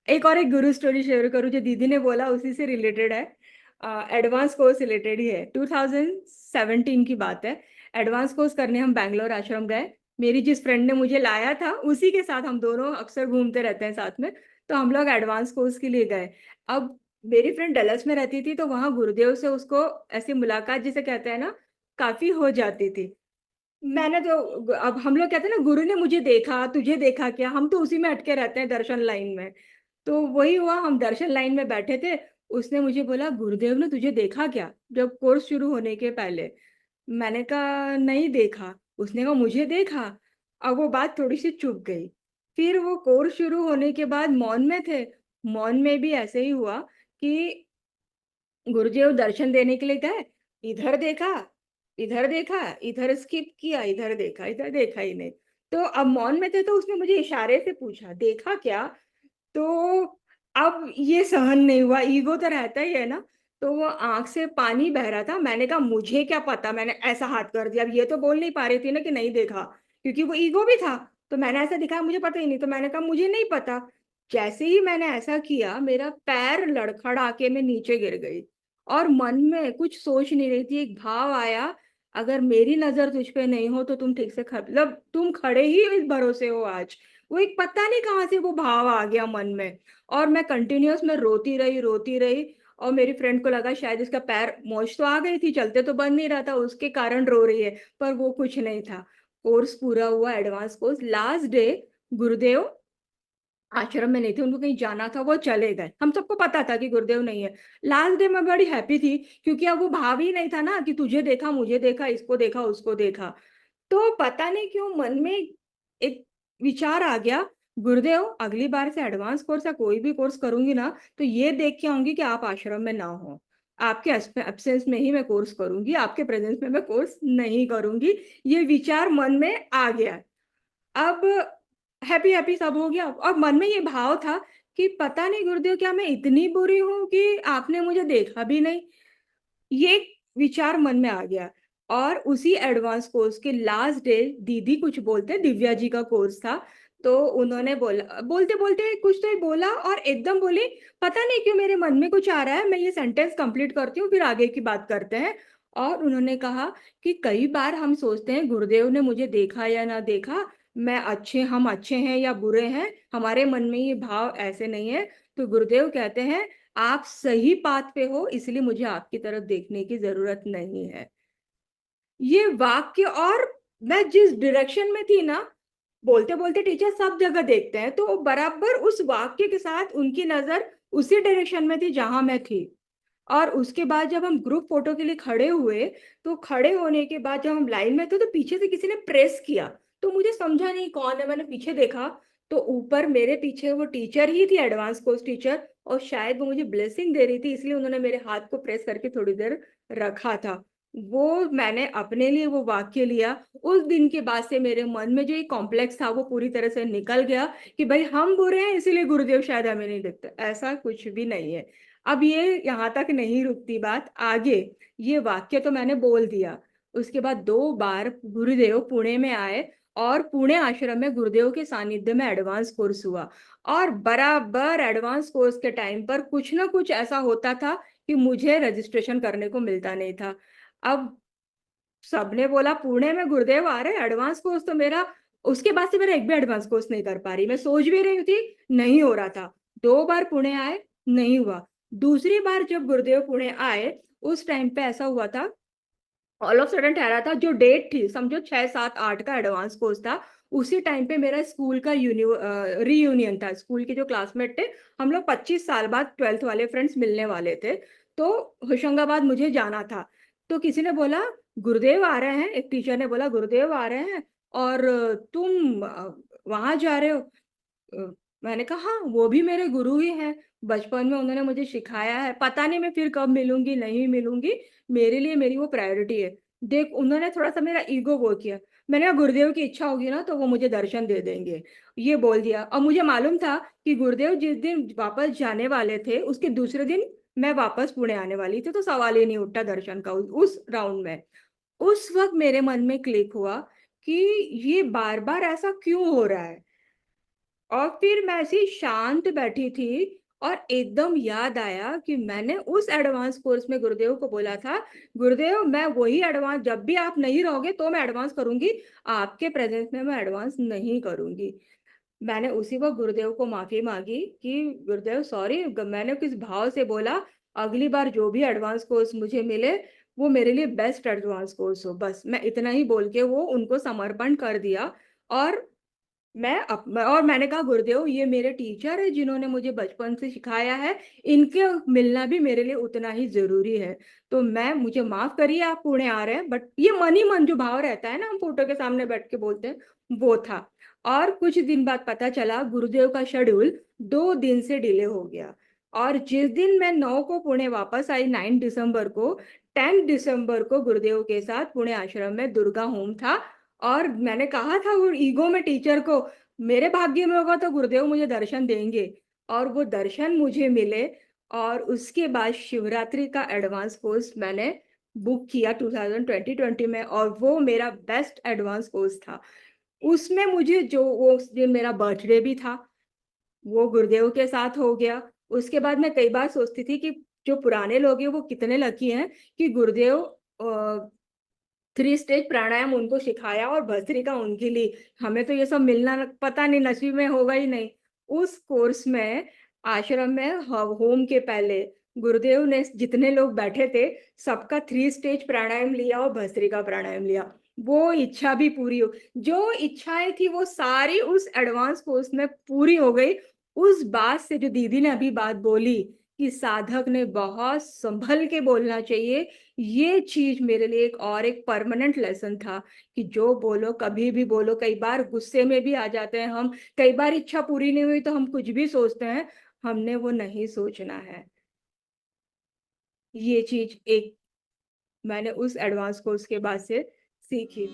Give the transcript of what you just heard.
एक गुरु story share करूँ जो दीदी ने बोला, उसी से रिलेटेड है। एडवांस कोर्स रिलेटेड ही है, 2017 की बात है। एडवांस कोर्स करने हम बैंगलोर आश्रम गए। मेरी जिस फ्रेंड ने मुझे लाया था उसी के साथ हम दोनों अक्सर घूमते रहते हैं साथ में। तो हम लोग एडवांस कोर्स के लिए गए। अब मेरी फ्रेंड डलस में रहती थी, तो वहाँ गुरुदेव से उसको ऐसी मुलाकात जिसे कहते हैं ना, काफी हो जाती थी। मैंने तो, अब हम लोग कहते हैं ना, गुरु ने मुझे देखा, तुझे देखा क्या, हम तो उसी में अटके रहते हैं दर्शन लाइन में। तो वही हुआ, हम दर्शन लाइन में बैठे थे। उसने मुझे बोला, गुरुदेव ने तुझे देखा क्या, जब कोर्स शुरू होने के पहले। मैंने कहा नहीं देखा। उसने कहा मुझे देखा। अब वो बात थोड़ी सी चुप गई। फिर वो कोर्स शुरू होने के बाद मौन में थे। मौन में भी ऐसे ही हुआ कि गुरुदेव दर्शन देने के लिए गए। इधर देखा, इधर देखा, इधर स्किप किया, इधर देखा, इधर देखा ही नहीं। तो अब मौन में थे, तो उसने मुझे इशारे से पूछा देखा क्या। तो अब ये सहन नहीं हुआ, ईगो तो रहता ही है ना। तो वो आंख से पानी बह रहा था। मैंने कहा मुझे क्या पता, मैंने ऐसा हाथ कर दिया। अब ये तो बोल नहीं पा रही थी ना कि नहीं देखा, क्योंकि वो ईगो भी था। तो मैंने ऐसा दिखाया मुझे पता ही नहीं, तो मैंने कहा मुझे नहीं पता। जैसे ही मैंने ऐसा किया, मेरा पैर लड़खड़ा के मैं नीचे गिर गई। और मन में कुछ सोच नहीं रही थी, एक भाव आया, अगर मेरी नजर तुझ पे नहीं हो तो तुम ठीक से मतलब तुम खड़े ही इस भरोसे हो आज। वो एक पता नहीं कहाँ से वो भाव आ गया मन में। और मैं कंटिन्यूअस में रोती रही, रोती रही। और मेरी फ्रेंड को लगा शायद इसका पैर, मोच तो आ गई थी, चलते तो बंद नहीं रहा था, उसके कारण रो रही है। पर वो कुछ नहीं था। कोर्स पूरा हुआ, एडवांस कोर्स, लास्ट डे गुरुदेव आश्रम में नहीं थे, उनको कहीं जाना था, वो चले गए। हम सबको पता था कि गुरुदेव नहीं है। लास्ट डे मैं बड़ी हैप्पी थी, क्योंकि अब वो भाव ही नहीं था ना कि तुझे देखा, मुझे देखा, इसको देखा, उसको देखा। तो पता नहीं क्यों मन में एक विचार आ गया, गुरुदेव अगली बार से एडवांस कोर्स या कोई भी कोर्स करूंगी ना, तो ये देख के आऊंगी कि आप आश्रम में ना हो। आपके एब्सेंस में ही मैं कोर्स करूंगी, आपके प्रेजेंस में मैं कोर्स नहीं करूंगी। ये विचार मन में आ गया। अब हैप्पी हैप्पी सब हो गया, और मन में ये भाव था कि पता नहीं गुरुदेव, क्या मैं इतनी बुरी हूं कि आपने मुझे देखा भी नहीं। ये विचार मन में आ गया। और उसी एडवांस कोर्स के लास्ट डे दीदी कुछ बोलते, दिव्या जी का कोर्स था। तो उन्होंने बोला, बोलते बोलते कुछ तो ही बोला, और एकदम बोली, पता नहीं क्यों मेरे मन में कुछ आ रहा है, मैं ये सेंटेंस कंप्लीट करती हूँ, फिर आगे की बात करते हैं। और उन्होंने कहा कि कई बार हम सोचते हैं गुरुदेव ने मुझे देखा या ना देखा, हम अच्छे हैं या बुरे हैं, हमारे मन में ये भाव ऐसे नहीं है। तो गुरुदेव कहते हैं आप सही पाथ पे हो, इसलिए मुझे आपकी तरफ देखने की जरूरत नहीं है। ये वाक्य, और मैं जिस डायरेक्शन में थी ना, बोलते बोलते टीचर सब जगह देखते हैं, तो बराबर उस वाक्य के साथ उनकी नजर उसी डायरेक्शन में थी जहां मैं थी। और उसके बाद जब हम ग्रुप फोटो के लिए खड़े हुए, तो खड़े होने के बाद जब हम लाइन में थे, तो पीछे से किसी ने प्रेस किया। तो मुझे समझा नहीं कौन है, मैंने पीछे देखा। तो ऊपर मेरे पीछे वो टीचर ही थी, एडवांस कोर्स टीचर, और शायद वो मुझे ब्लेसिंग दे रही थी, इसलिए उन्होंने मेरे हाथ को प्रेस करके थोड़ी देर रखा था। वो मैंने अपने लिए वो वाक्य लिया। उस दिन के बाद से मेरे मन में जो ये कॉम्प्लेक्स था, वो पूरी तरह से निकल गया कि भाई हम बुरे हैं इसीलिए गुरुदेव शायद हमें नहीं देखते, ऐसा कुछ भी नहीं है। अब ये यहाँ तक नहीं रुकती बात आगे। ये वाक्य तो मैंने बोल दिया। उसके बाद 2 बार गुरुदेव पुणे में आए, और पुणे आश्रम में गुरुदेव के सानिध्य में एडवांस कोर्स हुआ। और बराबर एडवांस कोर्स के टाइम पर कुछ ना कुछ ऐसा होता था कि मुझे रजिस्ट्रेशन करने को मिलता नहीं था। अब सबने बोला पुणे में गुरुदेव आ रहे हैं एडवांस कोर्स, तो मेरा उसके बाद से मेरा एक भी एडवांस कोर्स नहीं कर पा रही। मैं सोच भी रही थी, नहीं हो रहा था। 2 बार पुणे आए, नहीं हुआ। दूसरी बार जब गुरुदेव पुणे आए, उस टाइम पे ऐसा हुआ था, ऑल ऑफ सडन ठहरा था, जो डेट थी समझो 6 7 8 का एडवांस कोर्स था। उसी टाइम पे मेरा स्कूल का रीयूनियन था, स्कूल के जो क्लासमेट थे, हम लोग 25 साल बाद ट्वेल्थ वाले फ्रेंड्स मिलने वाले थे। तो होशंगाबाद मुझे जाना था। तो किसी ने बोला गुरुदेव आ रहे हैं, एक टीचर ने बोला गुरुदेव आ रहे हैं, और तुम वहां जा रहे हो। अ, मैंने कहा हाँ, वो भी मेरे गुरु ही हैं। बचपन में उन्होंने मुझे सिखाया है, पता नहीं मैं फिर कब मिलूंगी नहीं मिलूंगी, मेरे लिए मेरी वो प्रायोरिटी है। देख, उन्होंने थोड़ा सा मेरा ईगो वो किया। मैंने कहा गुरुदेव की इच्छा होगी ना तो वो मुझे दर्शन दे देंगे, ये बोल दिया। और मुझे मालूम था कि गुरुदेव जिस दिन वापस जाने वाले थे, उसके दूसरे दिन मैं वापस पुणे आने वाली थी, तो सवाल ही नहीं उठा दर्शन का उस राउंड में। उस वक्त मेरे मन में क्लिक हुआ कि ये बार बार ऐसा क्यों हो रहा है। और फिर मैं ऐसी शांत बैठी थी और एकदम याद आया कि मैंने उस एडवांस कोर्स में गुरुदेव को बोला था, गुरुदेव मैं वही एडवांस, जब भी आप नहीं रहोगे तो मैं एडवांस करूंगी, आपके प्रेजेंस में मैं एडवांस नहीं करूंगी। मैंने उसी वक्त गुरुदेव को माफी मांगी कि गुरुदेव सॉरी, मैंने किस भाव से बोला, अगली बार जो भी एडवांस कोर्स मुझे मिले वो मेरे लिए बेस्ट एडवांस कोर्स हो, बस मैं इतना ही बोल के वो उनको समर्पण कर दिया। और और मैंने कहा गुरुदेव ये मेरे टीचर है जिन्होंने मुझे बचपन से सिखाया है, इनके मिलना भी मेरे लिए उतना ही जरूरी है। तो मैं, मुझे माफ करिए आप पुणे आ रहे हैं, बट ये मन ही मन जो भाव रहता है ना, हम फोटो के सामने बैठ के बोलते हैं, वो था। और कुछ दिन बाद पता चला गुरुदेव का शेड्यूल 2 दिन से डिले हो गया। और जिस दिन मैं 9 को पुणे वापस आई, 9 दिसंबर को, 10 दिसंबर को गुरुदेव के साथ पुणे आश्रम में दुर्गा होम था। और मैंने कहा था वो ईगो में टीचर को, मेरे भाग्य में होगा तो गुरुदेव मुझे दर्शन देंगे। और वो दर्शन मुझे मिले। और उसके बाद शिवरात्रि का एडवांस कोर्स मैंने बुक किया 2020 में, और वो मेरा बेस्ट एडवांस कोर्स था। उसमें मुझे जो, वो उस दिन मेरा बर्थडे भी था, वो गुरुदेव के साथ हो गया। उसके बाद मैं कई बार सोचती थी कि जो पुराने लोग हैं वो कितने लकी हैं कि गुरुदेव 3 स्टेज प्राणायाम उनको सिखाया और भस्त्रिका उनके लिए। हमें तो ये सब मिलना पता नहीं, नसीब में होगा ही नहीं। उस कोर्स में, आश्रम में होम के पहले गुरुदेव ने जितने लोग बैठे थे सबका 3 स्टेज प्राणायाम लिया और भस्त्रिका प्राणायाम लिया। वो इच्छा भी पूरी हो, जो इच्छाएं थी वो सारी उस एडवांस कोर्स में पूरी हो गई। उस बात से जो दीदी ने अभी बात बोली कि साधक ने बहुत संभल के बोलना चाहिए, ये चीज मेरे लिए एक और एक परमानेंट लेसन था कि जो बोलो कभी भी बोलो। कई बार गुस्से में भी आ जाते हैं हम, कई बार इच्छा पूरी नहीं हुई तो हम कुछ भी सोचते हैं, हमने वो नहीं सोचना है। ये चीज एक मैंने उस एडवांस कोर्स के बाद से सीखी।